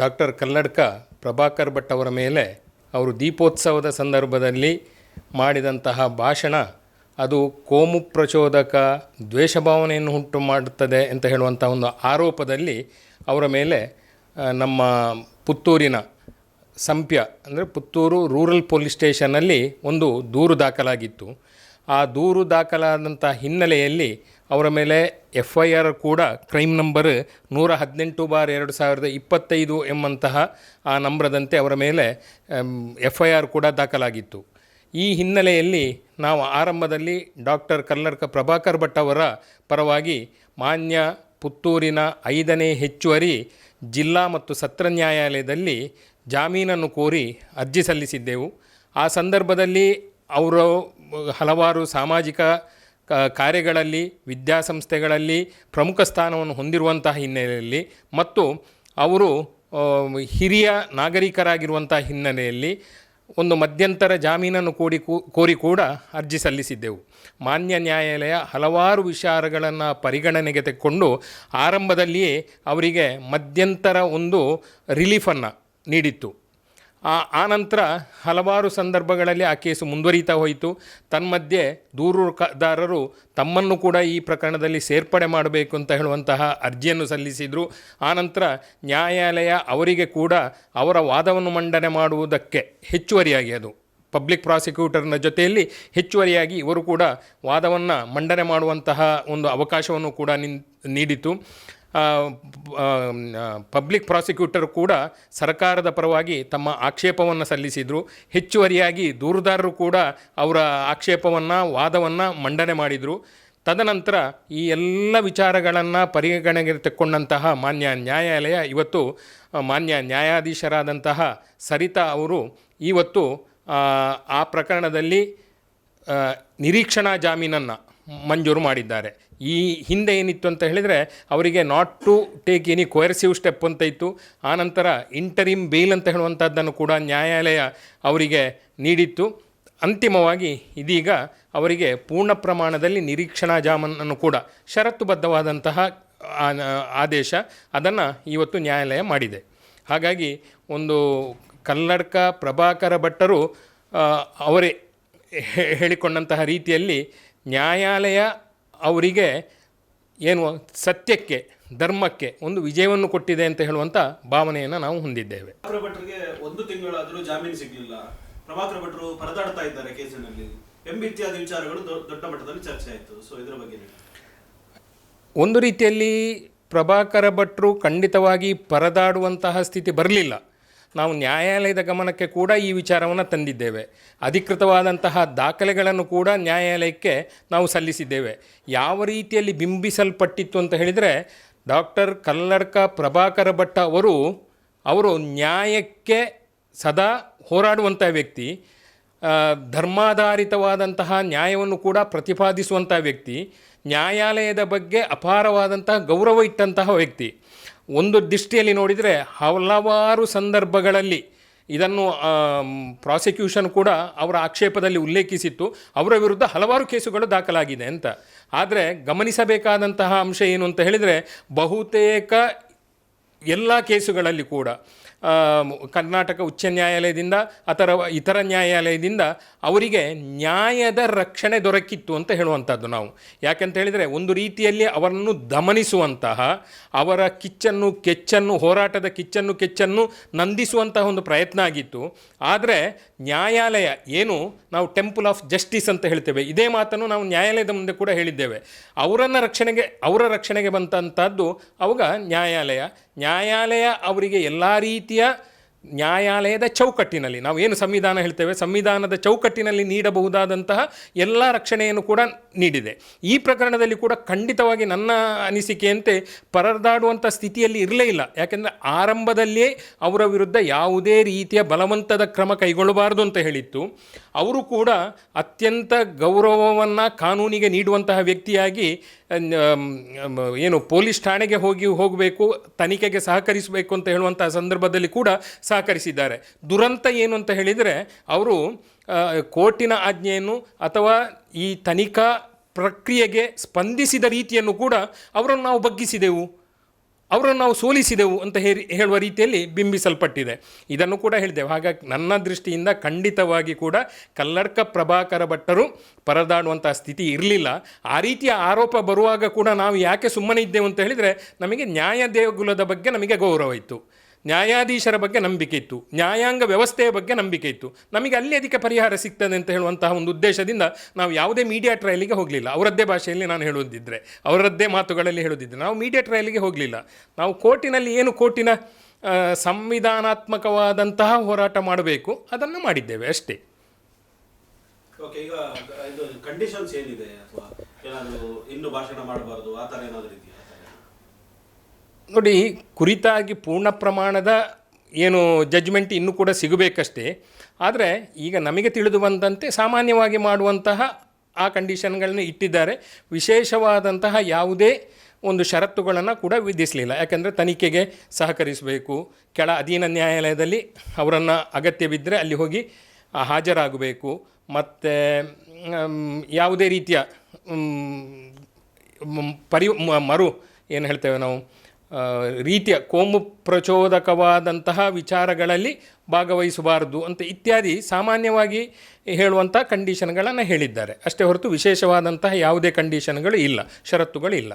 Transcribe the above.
Doctor Kalladka Prabhakar Bhat ಅವರ ಮೇಲೆ ಅವರು ದೀಪೋತ್ಸವದ ಸಂದರ್ಭದಲ್ಲಿ ಮಾಡಿದಂತಹ ಭಾಷಣ ಅದು ಕೋಮು ಪ್ರಚೋದಕ ದ್ವೇಷ ಭಾವನೆಯನ್ನು ಉಂಟು ಮಾಡುತ್ತದೆ ಅಂತ ಹೇಳುವಂಥ ಒಂದು ಆರೋಪದಲ್ಲಿ ಅವರ ಮೇಲೆ ನಮ್ಮ ಪುತ್ತೂರಿನ ಸಂಪ್ಯ ಅಂದರೆ ಪುತ್ತೂರು ರೂರಲ್ ಪೊಲೀಸ್ ಸ್ಟೇಷನ್ನಲ್ಲಿ ಒಂದು ದೂರು ದಾಖಲಾಗಿತ್ತು. ಆ ದೂರು ದಾಖಲಾದಂಥ ಹಿನ್ನೆಲೆಯಲ್ಲಿ ಅವರ ಮೇಲೆ FIR ಕೂಡ ಕ್ರೈಮ್ ನಂಬರ್ 118/2025 ಎಂಬಂತಹ ಆ ನಂಬರದಂತೆ ಅವರ ಮೇಲೆ FIR ಕೂಡ ದಾಖಲಾಗಿತ್ತು. ಈ ಹಿನ್ನೆಲೆಯಲ್ಲಿ ನಾವು ಆರಂಭದಲ್ಲಿ ಡಾಕ್ಟರ್ ಕಲ್ಲಡ್ಕ ಪ್ರಭಾಕರ್ ಭಟ್ ಅವರ ಪರವಾಗಿ ಮಾನ್ಯ ಪುತ್ತೂರಿನ 5ನೇ ಹೆಚ್ಚುವರಿ ಜಿಲ್ಲಾ ಮತ್ತು ಸತ್ರ ನ್ಯಾಯಾಲಯದಲ್ಲಿ ಜಾಮೀನನ್ನು ಕೋರಿ ಅರ್ಜಿ ಸಲ್ಲಿಸಿದ್ದೆವು. ಆ ಸಂದರ್ಭದಲ್ಲಿ ಅವರು ಹಲವಾರು ಸಾಮಾಜಿಕ ಕಾರ್ಯಗಳಲ್ಲಿ ವಿದ್ಯಾಸಂಸ್ಥೆಗಳಲ್ಲಿ ಪ್ರಮುಖ ಸ್ಥಾನವನ್ನು ಹೊಂದಿರುವಂತಹ ಹಿನ್ನೆಲೆಯಲ್ಲಿ ಮತ್ತು ಅವರು ಹಿರಿಯ ನಾಗರಿಕರಾಗಿರುವಂಥ ಹಿನ್ನೆಲೆಯಲ್ಲಿ ಒಂದು ಮಧ್ಯಂತರ ಜಾಮೀನನ್ನು ಕೋರಿ ಕೂಡ ಅರ್ಜಿ ಸಲ್ಲಿಸಿದ್ದೆವು. ಮಾನ್ಯ ನ್ಯಾಯಾಲಯ ಹಲವಾರು ವಿಚಾರಗಳನ್ನು ಪರಿಗಣನೆಗೆ ತೆಗೆದುಕೊಂಡು ಆರಂಭದಲ್ಲಿಯೇ ಅವರಿಗೆ ಮಧ್ಯಂತರ ಒಂದು ರಿಲೀಫನ್ನು ನೀಡಿತ್ತು. ಆನಂತರ ಹಲವಾರು ಸಂದರ್ಭಗಳಲ್ಲಿ ಆ ಕೇಸು ಮುಂದುವರಿತಾ ಹೋಯಿತು. ತನ್ಮಧ್ಯೆ ದೂರುದಾರರು ತಮ್ಮನ್ನು ಕೂಡ ಈ ಪ್ರಕರಣದಲ್ಲಿ ಸೇರ್ಪಡೆ ಮಾಡಬೇಕು ಅಂತ ಹೇಳುವಂತಹ ಅರ್ಜಿಯನ್ನು ಸಲ್ಲಿಸಿದರು. ಆನಂತರ ನ್ಯಾಯಾಲಯ ಅವರಿಗೆ ಕೂಡ ಅವರ ವಾದವನ್ನು ಮಂಡನೆ ಮಾಡುವುದಕ್ಕೆ ಹೆಚ್ಚುವರಿಯಾಗಿ ಅದು ಪಬ್ಲಿಕ್ ಪ್ರಾಸಿಕ್ಯೂಟರ್ನ ಜೊತೆಯಲ್ಲಿ ಹೆಚ್ಚುವರಿಯಾಗಿ ಇವರು ಕೂಡ ವಾದವನ್ನು ಮಂಡನೆ ಮಾಡುವಂತಹ ಒಂದು ಅವಕಾಶವನ್ನು ಕೂಡ ನೀಡಿತು. ಪಬ್ಲಿಕ್ ಪ್ರಾಸಿಕ್ಯೂಟರ್ ಕೂಡ ಸರ್ಕಾರದ ಪರವಾಗಿ ತಮ್ಮ ಆಕ್ಷೇಪವನ್ನು ಸಲ್ಲಿಸಿದರು. ಹೆಚ್ಚುವರಿಯಾಗಿ ದೂರುದಾರರು ಕೂಡ ಅವರ ಆಕ್ಷೇಪವನ್ನು ವಾದವನ್ನು ಮಂಡನೆ ಮಾಡಿದರು. ತದನಂತರ ಈ ಎಲ್ಲ ವಿಚಾರಗಳನ್ನು ಪರಿಗಣನೆಗೆ ತೆಕ್ಕೊಂಡಂತಹ ಮಾನ್ಯ ನ್ಯಾಯಾಲಯ ಇವತ್ತು ಮಾನ್ಯ ನ್ಯಾಯಾಧೀಶರಾದಂತಹ ಸರಿತಾ ಅವರು ಇವತ್ತು ಆ ಪ್ರಕರಣದಲ್ಲಿ ನಿರೀಕ್ಷಣಾ ಜಾಮೀನನ್ನು ಮಂಜೂರು ಮಾಡಿದ್ದಾರೆ. ಈ ಹಿಂದೆ ಏನಿತ್ತು ಅಂತ ಹೇಳಿದರೆ ಅವರಿಗೆ not to take any coercive step ಅಂತ ಇತ್ತು. ಆನಂತರ ಇಂಟರಿಮ್ ಬೇಲ್ ಅಂತ ಹೇಳುವಂಥದ್ದನ್ನು ಕೂಡ ನ್ಯಾಯಾಲಯ ಅವರಿಗೆ ನೀಡಿತ್ತು. ಅಂತಿಮವಾಗಿ ಇದೀಗ ಅವರಿಗೆ ಪೂರ್ಣ ಪ್ರಮಾಣದಲ್ಲಿ ನಿರೀಕ್ಷಣಾ ಜಾಮೀನನ್ನು ಕೂಡ ಷರತ್ತುಬದ್ಧವಾದಂತಹ ಆದೇಶ ಅದನ್ನು ಇವತ್ತು ನ್ಯಾಯಾಲಯ ಮಾಡಿದೆ. ಹಾಗಾಗಿ ಒಂದು ಕಲ್ಲಡ್ಕ ಪ್ರಭಾಕರ ಭಟ್ಟರು ಅವರೇ ಹೇಳಿಕೊಂಡಂತಹ ರೀತಿಯಲ್ಲಿ ನ್ಯಾಯಾಲಯ ಅವರಿಗೆ ಏನು ಸತ್ಯಕ್ಕೆ ಧರ್ಮಕ್ಕೆ ಒಂದು ವಿಜಯವನ್ನು ಕೊಟ್ಟಿದೆ ಅಂತ ಹೇಳುವಂಥ ಭಾವನೆಯನ್ನು ನಾವು ಹೊಂದಿದ್ದೇವೆ. ಪ್ರಭಾಕರ ಭಟ್ರಿಗೆ 1 ತಿಂಗಳಾದರೂ ಜಾಮೀನು ಸಿಗಲಿಲ್ಲ. ಪ್ರಭಾಕರ ಭಟ್ರು ಪರದಾಡ್ತಾ ಇದ್ದಾರೆ ಕೇಸಿನಲ್ಲಿ ಎಂಬಿತ್ಯಾದಿ ವಿಚಾರಗಳು ದೊಡ್ಡ ಮಟ್ಟದಲ್ಲಿ ಚರ್ಚೆ ಆಯಿತು. ಸೊ ಇದರ ಬಗ್ಗೆ ಒಂದು ರೀತಿಯಲ್ಲಿ ಪ್ರಭಾಕರ ಭಟ್ರು ಖಂಡಿತವಾಗಿ ಪರದಾಡುವಂತಹ ಸ್ಥಿತಿ ಬರಲಿಲ್ಲ. ನಾವು ನ್ಯಾಯಾಲಯದ ಗಮನಕ್ಕೆ ಕೂಡ ಈ ವಿಚಾರವನ್ನು ತಂದಿದ್ದೇವೆ. ಅಧಿಕೃತವಾದಂತಹ ದಾಖಲೆಗಳನ್ನು ಕೂಡ ನ್ಯಾಯಾಲಯಕ್ಕೆ ನಾವು ಸಲ್ಲಿಸಿದ್ದೇವೆ. ಯಾವ ರೀತಿಯಲ್ಲಿ ಬಿಂಬಿಸಲ್ಪಟ್ಟಿತ್ತು ಅಂತ ಹೇಳಿದರೆ ಡಾಕ್ಟರ್ ಕಲ್ಲಡ್ಕ ಪ್ರಭಾಕರ ಭಟ್ ಅವರು ನ್ಯಾಯಕ್ಕೆ ಸದಾ ಹೋರಾಡುವಂಥ ವ್ಯಕ್ತಿ, ಧರ್ಮಾಧಾರಿತವಾದಂತಹ ನ್ಯಾಯವನ್ನು ಕೂಡ ಪ್ರತಿಪಾದಿಸುವಂಥ ವ್ಯಕ್ತಿ, ನ್ಯಾಯಾಲಯದ ಬಗ್ಗೆ ಅಪಾರವಾದಂತಹ ಗೌರವ ಇಟ್ಟಂತಹ ವ್ಯಕ್ತಿ. ಒಂದು ದೃಷ್ಟಿಯಲ್ಲಿ ನೋಡಿದರೆ ಹಲವಾರು ಸಂದರ್ಭಗಳಲ್ಲಿ ಇದನ್ನು ಪ್ರಾಸಿಕ್ಯೂಷನ್ ಕೂಡ ಅವರ ಆಕ್ಷೇಪದಲ್ಲಿ ಉಲ್ಲೇಖಿಸಿತ್ತು. ಅವರ ವಿರುದ್ಧ ಹಲವಾರು ಕೇಸುಗಳು ದಾಖಲಾಗಿದೆ ಅಂತ. ಆದರೆ ಗಮನಿಸಬೇಕಾದಂತಹ ಅಂಶ ಏನು ಅಂತ ಹೇಳಿದರೆ ಬಹುತೇಕ ಎಲ್ಲ ಕೇಸುಗಳಲ್ಲಿ ಕೂಡ ಕರ್ನಾಟಕ ಉಚ್ಚ ನ್ಯಾಯಾಲಯದಿಂದ ಅಥವಾ ಇತರ ನ್ಯಾಯಾಲಯದಿಂದ ಅವರಿಗೆ ನ್ಯಾಯದ ರಕ್ಷಣೆ ದೊರಕಿತ್ತು ಅಂತ ಹೇಳುವಂಥದ್ದು ನಾವು. ಯಾಕೆಂತ ಹೇಳಿದರೆ ಒಂದು ರೀತಿಯಲ್ಲಿ ಅವರನ್ನು ದಮನಿಸುವಂತಹ ಅವರ ಹೋರಾಟದ ಕೆಚ್ಚನ್ನು ನಂದಿಸುವಂತಹ ಒಂದು ಪ್ರಯತ್ನ ಆಗಿತ್ತು. ಆದರೆ ನ್ಯಾಯಾಲಯ ಏನು ನಾವು ಟೆಂಪಲ್ ಆಫ್ ಜಸ್ಟಿಸ್ ಅಂತ ಹೇಳ್ತೇವೆ, ಇದೇ ಮಾತನ್ನು ನಾವು ನ್ಯಾಯಾಲಯದ ಮುಂದೆ ಕೂಡ ಹೇಳಿದ್ದೇವೆ. ಅವರ ರಕ್ಷಣೆಗೆ ಬಂದಂಥದ್ದು ಅವಾಗ ನ್ಯಾಯಾಲಯ ಅವರಿಗೆ ಎಲ್ಲ ರೀತಿಯ ನ್ಯಾಯಾಲಯದ ಚೌಕಟ್ಟಿನಲ್ಲಿ ನಾವು ಏನು ಸಂವಿಧಾನ ಹೇಳ್ತೇವೆ, ಸಂವಿಧಾನದ ಚೌಕಟ್ಟಿನಲ್ಲಿ ನೀಡಬಹುದಾದಂತಹ ಎಲ್ಲ ರಕ್ಷಣೆಯನ್ನು ಕೂಡ ನೀಡಿದೆ. ಈ ಪ್ರಕರಣದಲ್ಲಿ ಕೂಡ ಖಂಡಿತವಾಗಿ ನನ್ನ ಅನಿಸಿಕೆಯಂತೆ ಪರದಾಡುವಂಥ ಸ್ಥಿತಿಯಲ್ಲಿ ಇರಲೇ ಇಲ್ಲ. ಯಾಕೆಂದರೆ ಆರಂಭದಲ್ಲಿಯೇ ಅವರ ವಿರುದ್ಧ ಯಾವುದೇ ರೀತಿಯ ಬಲವಂತದ ಕ್ರಮ ಕೈಗೊಳ್ಳಬಾರದು ಅಂತ ಹೇಳಿತ್ತು. ಅವರು ಕೂಡ ಅತ್ಯಂತ ಗೌರವವನ್ನು ಕಾನೂನಿಗೆ ನೀಡುವಂತಹ ವ್ಯಕ್ತಿಯಾಗಿ ಏನು ಪೊಲೀಸ್ ಠಾಣೆಗೆ ಹೋಗಬೇಕು, ತನಿಖೆಗೆ ಸಹಕರಿಸಬೇಕು ಅಂತ ಹೇಳುವಂತಹ ಸಂದರ್ಭದಲ್ಲಿ ಕೂಡ ಸಹಕರಿಸಿದ್ದಾರೆ. ದುರಂತ ಏನು ಅಂತ ಹೇಳಿದರೆ ಅವರು ಕೋರ್ಟಿನ ಆಜ್ಞೆಯನ್ನು ಅಥವಾ ಈ ತನಿಖಾ ಪ್ರಕ್ರಿಯೆಗೆ ಸ್ಪಂದಿಸಿದ ರೀತಿಯನ್ನು ಕೂಡ ಅವರನ್ನು ನಾವು ಬಗ್ಗಿಸಿದೆವು. ಅವರನ್ನು ನಾವು ಸೋಲಿಸಿದೆವು ಅಂತ ಹೇಳುವ ರೀತಿಯಲ್ಲಿ ಬಿಂಬಿಸಲ್ಪಟ್ಟಿದೆ. ಇದನ್ನು ಕೂಡ ಹೇಳಿದೆವು. ಹಾಗಾಗಿ ನನ್ನ ದೃಷ್ಟಿಯಿಂದ ಖಂಡಿತವಾಗಿ ಕೂಡ ಕಲ್ಲಡ್ಕ ಪ್ರಭಾಕರ ಭಟ್ಟರು ಪರದಾಡುವಂಥ ಸ್ಥಿತಿ ಇರಲಿಲ್ಲ. ಆ ರೀತಿಯ ಆರೋಪ ಬರುವಾಗ ಕೂಡ ನಾವು ಯಾಕೆ ಸುಮ್ಮನೆ ಇದ್ದೆವು ಅಂತ ಹೇಳಿದರೆ, ನಮಗೆ ನ್ಯಾಯ ದೇಗುಲದ ಬಗ್ಗೆ ನಮಗೆ ಗೌರವ ಇತ್ತು, ನ್ಯಾಯಾಧೀಶರ ಬಗ್ಗೆ ನಂಬಿಕೆ ಇತ್ತು, ನ್ಯಾಯಾಂಗ ವ್ಯವಸ್ಥೆಯ ಬಗ್ಗೆ ನಂಬಿಕೆ ಇತ್ತು. ನಮಗೆ ಅಲ್ಲಿ ಅದಕ್ಕೆ ಪರಿಹಾರ ಸಿಗ್ತದೆ ಅಂತ ಹೇಳುವಂತಹ ಒಂದು ಉದ್ದೇಶದಿಂದ ನಾವು ಯಾವುದೇ ಮೀಡಿಯಾ ಟ್ರಯಲಿಗೆ ಹೋಗಲಿಲ್ಲ. ಅವರದ್ದೇ ಭಾಷೆಯಲ್ಲಿ ನಾನು ಹೇಳುವುದಿದ್ದರೆ, ಅವರದ್ದೇ ಮಾತುಗಳಲ್ಲಿ ಹೇಳುವುದಿದ್ದರೆ ನಾವು ಮೀಡಿಯಾ ಟ್ರಯಲಿಗೆ ಹೋಗಲಿಲ್ಲ. ನಾವು ಕೋರ್ಟಿನಲ್ಲಿ ಏನು ಕೋರ್ಟಿನ ಸಂವಿಧಾನಾತ್ಮಕವಾದಂತಹ ಹೋರಾಟ ಮಾಡಬೇಕು ಅದನ್ನು ಮಾಡಿದ್ದೇವೆ ಅಷ್ಟೇ. ಓಕೆ, ಈಗ ಇದು ಕಂಡೀಷನ್ಸ್ ಏನಿದೆ ಅಥವಾ ಏನಾದರೂ ಇನ್ನು ಭಾಷಣ ಮಾಡಬಾರ್ದು ಆ ಥರ ಏನಾದರೂ ಇದೆಯಾ? ನೋಡಿ, ಕುರಿತಾಗಿ ಪೂರ್ಣ ಪ್ರಮಾಣದ ಏನು ಜಡ್ಜ್ಮೆಂಟ್ ಇನ್ನೂ ಕೂಡ ಸಿಗಬೇಕಷ್ಟೇ. ಆದರೆ ಈಗ ನಮಗೆ ತಿಳಿದು ಬಂದಂತೆ ಸಾಮಾನ್ಯವಾಗಿ ಮಾಡುವಂತಹ ಆ ಕಂಡೀಷನ್ಗಳನ್ನ ಇಟ್ಟಿದ್ದಾರೆ. ವಿಶೇಷವಾದಂತಹ ಯಾವುದೇ ಒಂದು ಷರತ್ತುಗಳನ್ನು ಕೂಡ ವಿಧಿಸಲಿಲ್ಲ. ಯಾಕೆಂದರೆ ತನಿಖೆಗೆ ಸಹಕರಿಸಬೇಕು, ಕೆಳ ಅಧೀನ ನ್ಯಾಯಾಲಯದಲ್ಲಿ ಅವರನ್ನು ಅಗತ್ಯ ಬಿದ್ದರೆ ಅಲ್ಲಿ ಹೋಗಿ ಹಾಜರಾಗಬೇಕು, ಮತ್ತು ಯಾವುದೇ ರೀತಿಯ ಮರು ಏನು ಹೇಳ್ತೇವೆ ನಾವು ರೀತಿಯ ಕೋಮು ಪ್ರಚೋದಕವಾದಂತಹ ವಿಚಾರಗಳಲ್ಲಿ ಭಾಗವಹಿಸಬಾರದು ಅಂತ ಇತ್ಯಾದಿ ಸಾಮಾನ್ಯವಾಗಿ ಹೇಳುವಂಥ ಕಂಡೀಷನ್ಗಳನ್ನು ಹೇಳಿದ್ದಾರೆ ಅಷ್ಟೇ ಹೊರತು ವಿಶೇಷವಾದಂತಹ ಯಾವುದೇ ಕಂಡೀಷನ್ಗಳು ಇಲ್ಲ, ಷರತ್ತುಗಳು ಇಲ್ಲ.